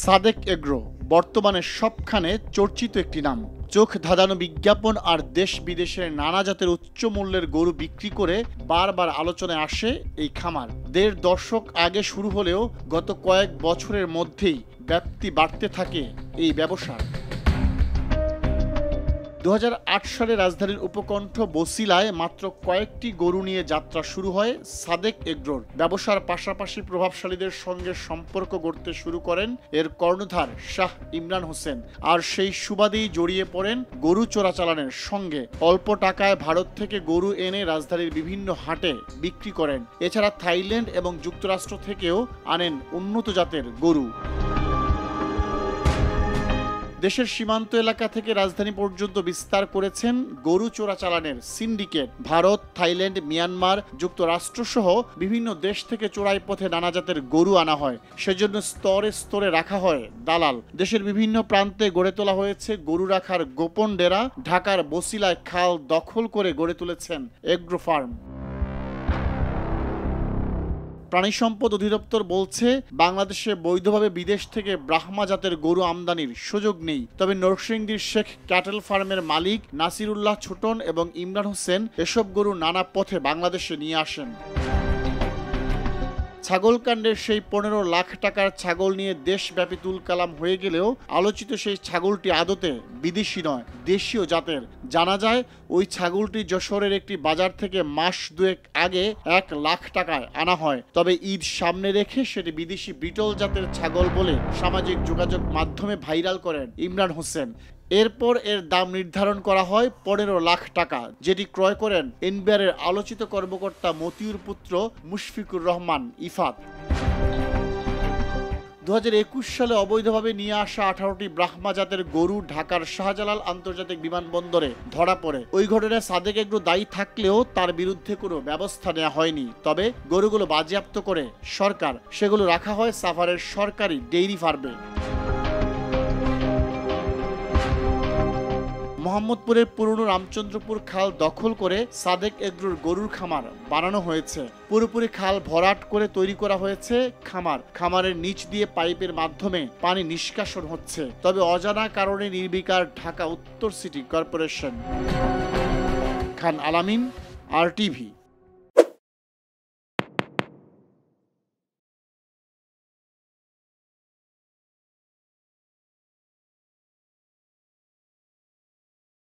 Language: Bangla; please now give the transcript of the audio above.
সাদেক এগ্রো বর্তমানে সবখানে চর্চিত একটি নাম। চোখ ধাঁধানো বিজ্ঞাপন আর দেশ বিদেশের নানা জাতের উচ্চ মূল্যের গরু বিক্রি করে বারবার আলোচনায় আসে এই খামার। ১.৫ দশক আগে শুরু হলেও গত কয়েক বছরের মধ্যেই ব্যাপ্তি বাড়তে থাকে এই ব্যবসার। ২০০৮ সালে রাজধানীর উপকণ্ঠ বছিলায় মাত্র কয়েকটি গরু নিয়ে যাত্রা শুরু হয় সাদেক এগ্রোর। ব্যবসার পাশাপাশি প্রভাবশালীদের সঙ্গে সম্পর্ক গড়তে শুরু করেন এর কর্ণধার শাহ ইমরান হোসেন। আর সেই সুবাদেই জড়িয়ে পড়েন গরু চোরাচালানের সঙ্গে। অল্প টাকায় ভারত থেকে গরু এনে রাজধানীর বিভিন্ন হাটে বিক্রি করেন। এছাড়া থাইল্যান্ড এবং যুক্তরাষ্ট্র থেকেও আনেন উন্নত জাতের গরু। দেশের সীমান্ত এলাকা থেকে রাজধানী পর্যন্ত বিস্তার করেছেন গরু চোরাচালানের সিন্ডিকেট। ভারত, থাইল্যান্ড, মিয়ানমার, যুক্তরাষ্ট্র সহ বিভিন্ন দেশ থেকে চোরাই পথে নানা জাতের গরু আনা হয়। সেজন্য স্তরে স্তরে রাখা হয় দালাল। দেশের বিভিন্ন প্রান্তে গড়ে তোলা হয়েছে গরু রাখার গোপন ডেরা। ঢাকার বছিলায় খাল দখল করে গড়ে তুলেছেন এগ্রো ফার্ম। প্রাণী সম্পদ অধিদপ্তর বলছে, বাংলাদেশে বৈধভাবে বিদেশ থেকে ব্রাহ্মা জাতের গরু আমদানির সুযোগ নেই। তবে নরসিংদীর শেখ ক্যাটেল ফার্মের মালিক নাসিরুল্লাহ ছোটন এবং ইমরান হোসেন এসব গরু নানা পথে বাংলাদেশে নিয়ে আসেন। ছাগলকাণ্ডের সেই ১৫ লাখ টাকার ছাগল নিয়ে দেশব্যাপী তুলকালাম হয়ে গেলেও আলোচিত সেই ছাগলটি আদতে বিদেশি নয়, দেশীয় জাতের। জানা যায় ওই ছাগলটি যশোরের একটি বাজার থেকে মাস দুয়েক আগে ১ লাখ টাকায় আনা হয়। তবে ঈদ সামনে রেখে সেটি বিদেশি বিটল জাতের ছাগল বলে সামাজিক যোগাযোগ মাধ্যমে ভাইরাল করেন ইমরান হোসেন। এরপর এর দাম নির্ধারণ করা হয় ১৫ লাখ টাকা, যেটি ক্রয় করেন এনবিআরের আলোচিত কর্মকর্তা মতিউর পুত্র মুশফিকুর রহমান ইফাত। ২০২১ সালে অবৈধভাবে নিয়ে আসা ১৮টি ব্রাহ্মা জাতের গরু ঢাকার শাহজালাল আন্তর্জাতিক বিমানবন্দরে ধরা পড়ে। ওই ঘটনায় সাদেক এগ্রো দায়ী থাকলেও তার বিরুদ্ধে কোনো ব্যবস্থা নেওয়া হয়নি। তবে গরুগুলো বাজেয়াপ্ত করে সরকার, সেগুলো রাখা হয় সাভারের সরকারি ডেইরি ফার্মে। মোহাম্মদপুরের পুরনো রামচন্দ্রপুর খাল দখল করে সাদেক এগ্রোর গরুর খামার বানানো হয়েছে। পুরোপুরি খাল ভরাট করে তৈরি করা হয়েছে খামার। খামারের নিচ দিয়ে পাইপের মাধ্যমে পানি নিষ্কাশন হচ্ছে। তবে অজানা কারণে নির্বিকার ঢাকা উত্তর সিটি কর্পোরেশন। খান আলামিন, RTV।